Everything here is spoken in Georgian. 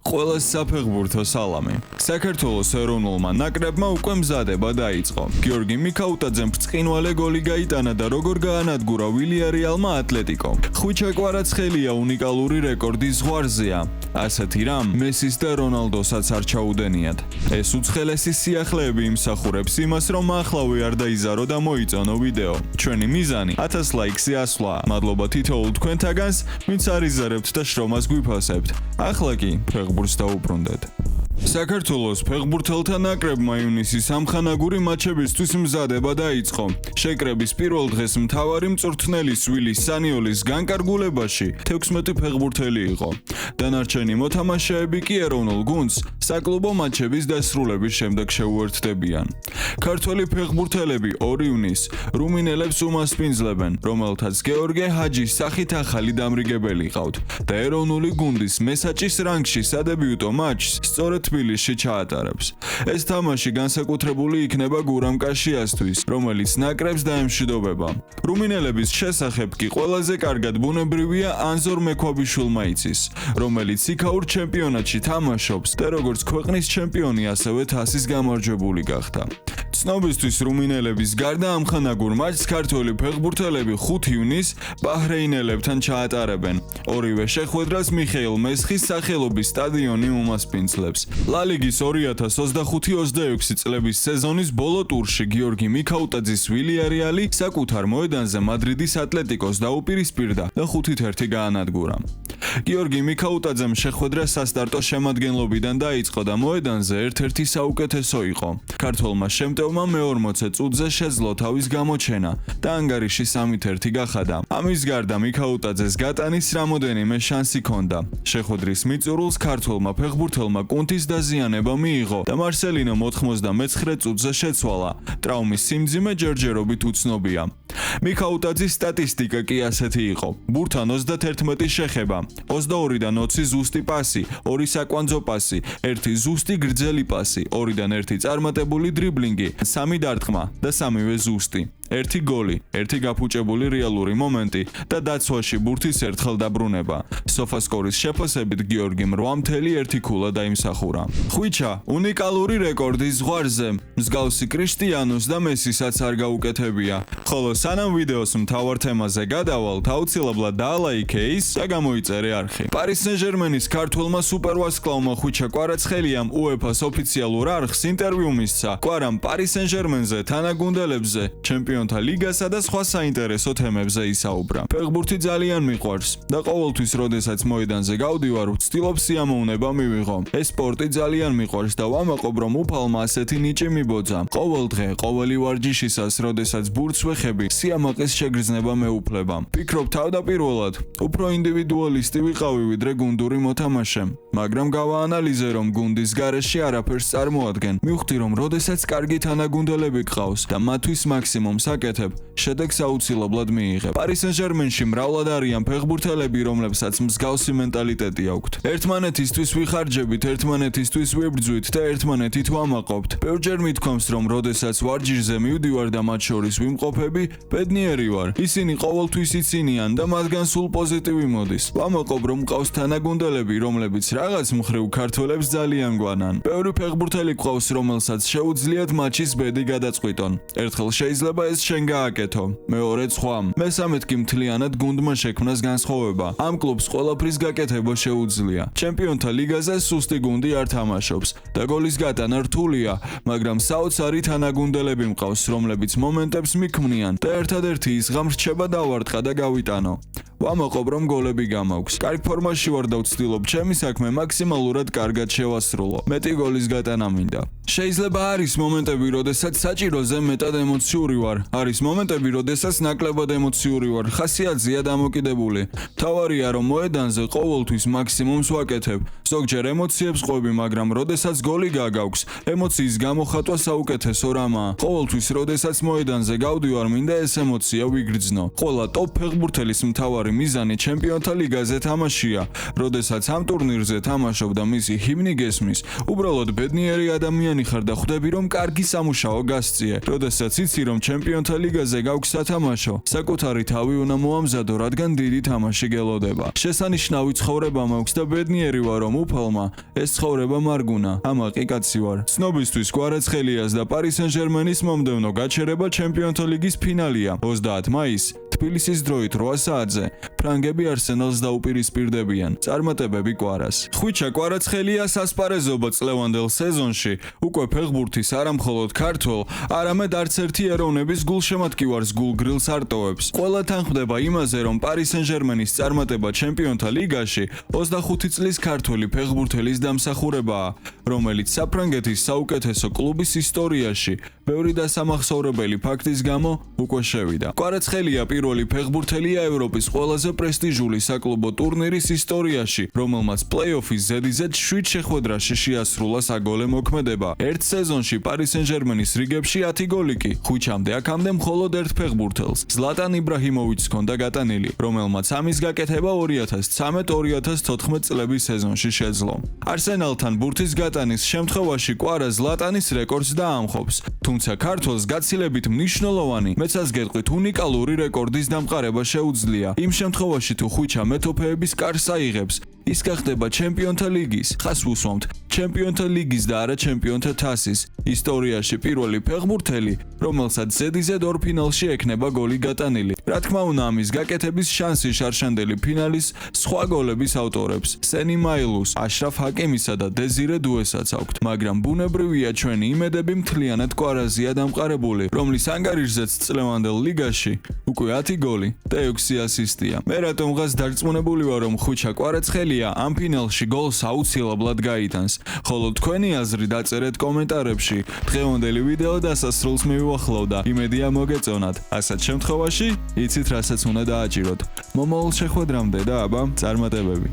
Ყველას საფეხბურთო სალამი. საქართველოს ეროვნულმა ნაკრებმა უკვე მზადება დაიწყო. გიორგი მიქაუტაძემ ბრწყინვალე გოლი გაიტანა და როგორ გაანადგურა ვილიარეალმა ატლეტიკო. ხვიჩა კვარაცხელია უნიკალური რეკორდის ზღვარზეა. ასეთი რამ მესის და რონალდოსაც არ ჩაუდენიათ. ეს უცხელესი სიახლეები იმსახურებს იმას, რომ ახლავე არ დაიზარო და მოიწონო ვიდეო. ჩვენი მიზანი 1000 ლაიქზე ასვლა. მადლობა თითოეულ თქვენთაგანს, ვინც არიზარებთ და შრომას გვიფასებთ. ახლა კი ფეხბურთს დაუბრუნდეთ. საქართველოს ფეხბურთელთა ნაკრებმა ივნისის ამხანაგური მატჩებისთვის მზადება დაიწყო. შეკრების პირველ დღეს მთავარი მწვრთნელი სვილის სანიოლის განკარგულებაში 16 ფეხბურთელი იყო. დანარჩენი მოთამაშეები კი ეროვნულ გუნდს საკლუბო მატჩების დასრულების შემდეგ შეუერთდებიან. ქართველი ფეხბურთელები 2 ივნისს რუმინელებს უმასპინძლებენ, რომელთაც გეორგე ჰაჯის სახით ახალი დამრიგებელი ყავთ და ეროვნული გუნდის მესაჭის რანგში სადებიუტო მატჩს სწორედ თბილისში ჩაატარებს. ეს თამაში განსაკუთრებული იქნება გურამ კაშიასთვის, რომელიც ნაკრებს დაემშვიდობება. რუმინელების შესახებ კი ყველაზე კარგად ბუნებრივია ანზორ მექვაბიშვილმა იცის, რომელიც იქაურ ჩემპიონატში თამაშობს და როგორც ქვეყნის ჩემპიონი, ასევე თასის გამარჯვებული გახდა. ცნობისთვის რუმინელების გარდა ამხანაგურ მატჩს ქართველი ფეხბურთელები 5 ივნისს ბაჰრეინელებთან ჩაატარებენ. ორივე შეხვედრას მიხეილ მესხის სახელობის სტადიონი უმასპინძლებს. ლა ლიგის 2025-26 წლების სეზონის ბოლო ტურში გიორგი მიქაუტაძის ვილიარეალი საკუთარ მოედანზე მადრიდის ატლეტიკოს დაუპირისპირდა და 5-1 გაანადგურა. გიორგი მიქაუტაძემ შეხვედრა სასტარტო შემადგენლობიდან დაიწყო და მოედანზე ერთ-ერთი საუკეთესო იყო. ქართველმა შემტევმა მე-40 წუთზე შეძლო თავის გამოჩენა და ანგარიში 3-1 გახადა. ამის გარდა მიქაუტაძეს გატანის რამოდენიმე შანსი ჰქონდა. შეხვედრის მიწურულს ქართველმა ფეხბურთელმა კუნთის დაზიანება მიიღო და მარსელინო 99 წუთზე შეცვალა. ტრაუმის სიმძიმე ჯერჯერობით უცნობია. მიქაუტაძის სტატისტიკა კი ასეთი იყო. ბურთან 31 შეხება, 22-დან 20 ზუსტი პასი, 2 საკვანძო პასი, 1 ზუსტი გრძელი პასი, 2-დან 1 წარმატებული დრიბლინგი, 3 დარტყმა და 3-ვე ზუსტი. 1 გოლი, 1 გაფუჭებული რეალური მომენტი და დაცვაში ბურთის ერთხელ დაბრუნება. სოფასკორის შეფასებით გიორგიმ 8.1 ქულა დაიმსახურა. ხვიჩა უნიკალური რეკორდის ზღვარზე, მსგავსი კრიშტიანოს და მესისაც არ გაუკეთებია. ხოლო სანამ ვიდეოს მთავარ თემაზე გადავალთ, აუცილებლად დაალაიქე ის და გამოიწერე არხი. პარის სენ-ჟერმენის ქართველმა სუპერვარსკვლავმა ხვიჩა კვარაცხელიამ UEFA-ს ოფიციალურ არხს ინტერვიუ მისცა. კვარამ პარის სენ-ჟერმენზე, თანაგუნდელებზე, ჩემპიონთა ლიგასა და სხვა საინტერესო თემებზე ისაუბრა. ფეხბურთი ძალიან მიყვარს და ყოველთვის, როდესაც მოედანზე გავდივარ, ვცდილობ სიამოვნება მივიღო. ეს სპორტი ძალიან მიყვარს და ვამაყობ, რომ უფალმა ასეთი ნიჭი მიბოძა. ყოველ დღე, ყოველი ვარჯიშისას, როდესაც ბურთს ვეხები, სიამაყის შეგრძნება მეუფლება. ფიქრობ თავდაპირველად, უფრო ინდივიდუალისტი ვიყავი ვიდრე გუნდური მოთამაშე, მაგრამ გავაანალიზე, რომ გუნდის გარეშე არაფერს წარმოადგენ. მივხვდი, რომ როდესაც კარგი თანაგუნდელები გყავს და მათთვის მაქსიმუმს აკეთებ, შედეგს აუცილებლად მიიღებ. პარის სენ-ჟერმენში მრავლად არიან ფეხბურთელები, რომლებსაც მსგავსი მენტალიტეტი აქვთ. ერთმანეთისთვის ვიხარჯებით, ერთმანეთისთვის ვიბრძვით და ერთმანეთით ვამაყობთ. ბევრჯერ მithქვამს, რომ როდესაც ვარჯიშზე მივდივარ და მათ შორის ვიმყოფები, ბედნიერი ვარ. ისინი ყოველთვის იცინიან და მათგან სულ პოზიტივი მოდის. ვამაყობ, რომ მყავს თანაგუნდელები, რომლებიც რაღაც მხრივ ქართველებს ძალიან გვანან. ბევრი ფეხბურთელი გყავს, რომელსაც შეუძლიათ მატჩის ბედი გადაწყვიტონ. ერთხელ შეიძლება ეს შენ გააკეთო, მეორედ სხვა. მესამედ კი მთლიანად გუნდმა შექმნას განსხვავება. ამ კლუბს ყველაფრის გაკეთება შეუძლია. ჩემპიონთა ლიგაზე სუსტი გუნდი არ თამაშობს და გოლის გატანა რთულია, მაგრამ საოცარი თანაგუნდელები მყავს, რომლებიც მომენტებს მიქმნიან და ერთადერთი ის ღამ რჩება დავარტყა და გავიტანო. ვამაყობ, რომ გოლები გამაქვს. კარგ ფორმაში ვარ და ვცდილობ ჩემი საქმე მაქსიმალურად კარგად შევასრულო. მეტი გოლის გატანა მინდა. შეიძლება არის მომენტები, როდესაც საჭიროზე მეტად ემოციური ვარ. არის მომენტები, როდესაც ნაკლებად ემოციური ვარ. ხასიათზეა დამოკიდებული. თავარია, რომ მოედანზე ყოველთვის მაქსიმუმს ვაკეთებ. ზოგჯერ ემოციებს ყვები, მაგრამ როდესაც გოლი გაგაქვს, ემოციის გამოხატვა საუკეთესო რამაა. ყოველთვის, როდესაც მოედანზე გავდივარ, მინდა ეს ემოცია ვიგრძნო. ყველა ტოპ ფეხბურთელის მთავარი მთავარი მიზანი ჩემპიონთა ლიგაზე თამაშია. როდესაც ამ ტურნირზე თამაშობდა მისი ჰიმნი გესმის, უბრალოდ ბედნიერი ადამიანი ხარ და ხვდები რომ კარგი სამუშაო გასწიე. როდესაც იცი რომ ჩემპიონთა ლიგაზე გაქვს სათამაშო, საკუთარი თავი უნდა მოამზადო, რადგან დიდი თამაში გელოდება. შესანიშნავი ცხოვრება მაქვს და ბედნიერი ვარ რომ უფალმა ეს ცხოვრება მარგუნა. ამაყი კაცი ვარ. ცნობისთვის კვარაცხელიას და პარი სენ-ჟერმენის მომდევნო გაჩერება ჩემპიონთა ლიგის ფინალია 30 მაისს თბილისის დროით 8 საათზე. ფრანგები არსენალს დაუპირისპირდებიან. წარმატებები კვარას. ხვიჩა კვარაცხელიას ასპარეზობა წლევანდელ სეზონში უკვე ფეხბურთის არამხოლოდ ქართველ, არამედ არც ერთი ეროვნების გულშემატკივარს გულგრილს არტოვებს. ყველა თანხმდება იმაზე, რომ პარი სენ-ჟერმენის წარმატება ჩემპიონთა ლიგაში 25 წლის ქართველი ფეხბურთელის დამსახურებაა, რომელიც საფრანგეთის საუკეთესო კლუბის ისტორიაში ბევრი დასამახსოვრებელი ფაქტის გამო უკვე შევიდა. კვარაცხელია პირველი ფეხბურთელია ევროპის ყველაზე პრესტიჟული საკლუბო ტურნირის ისტორიაში, რომელმაც პლეი-ოფის ზედიზედ 7 შეხვედრაში შეასრულა საგოლე მოქმედება. ერთ სეზონში პარი სენ-ჟერმენის რიგებში 10 გოლი კი ხვიჩამდე აქამდე მხოლოდ ერთ ფეხბურთელს, ზლატან იბრაჰიმოვიჩს ჰქონდა გატანილი, რომელმაც ამის გაკეთება 2013-2014 წლების სეზონში შეძლო. არსენალთან ბურთის გატანის შემთხვევაში კვარა ზლატანის რეკორდს დაამხობს, თუმცა ქართველს გაცილებით მნიშვნელოვანი, მეცას გეტყვით უნიკალური რეკორდის დამყარება შეუძლია. იმ შემთხვევაში თუ ხვიჩა მეტოფეების კარს აიღებს, ის გახდება ჩემპიონთა ლიგის, ხას ვუსვამთ, ჩემპიონთა ლიგის და არა ჩემპიონთა თასის ისტორიაში პირველი ფეხბურთელი, რომელსაც ზედიზედ ორ ფინალში ექნება გოლი გატანილი. რა თქმა უნდა, ამის გაკეთების შანსი შარშანდელი ფინალის სხვა გოლების ავტორებს, სენი მაილუს, აშრაფ ჰაკიმისა და დეზირე დუესაც აქვთ, მაგრამ ბუნებრივია ჩვენი იმედები მთლიანად კვარაზეა დამყარებული, რომლის ანგარიშზეც წლევანდელ ლიგაში უკვე 10 გოლი და 6 ასისტია. მე რატომღაც დარწმუნებული ვარ, რომ ხვიჩა კვარაცხელია ამ ფინალში გოლს აუცილებლად გაიტანს. ხოლო თქვენი აზრი დაწერეთ კომენტარებში. დღევანდელი ვიდეო დასასრულს მივუახლოვდა. იმედია მოგეწონათ. ასეთ შემთხვევაში იცით რასაც უნდა დააჭიროთ. მომავალ შეხვედრამდე და აბა წარმატებები.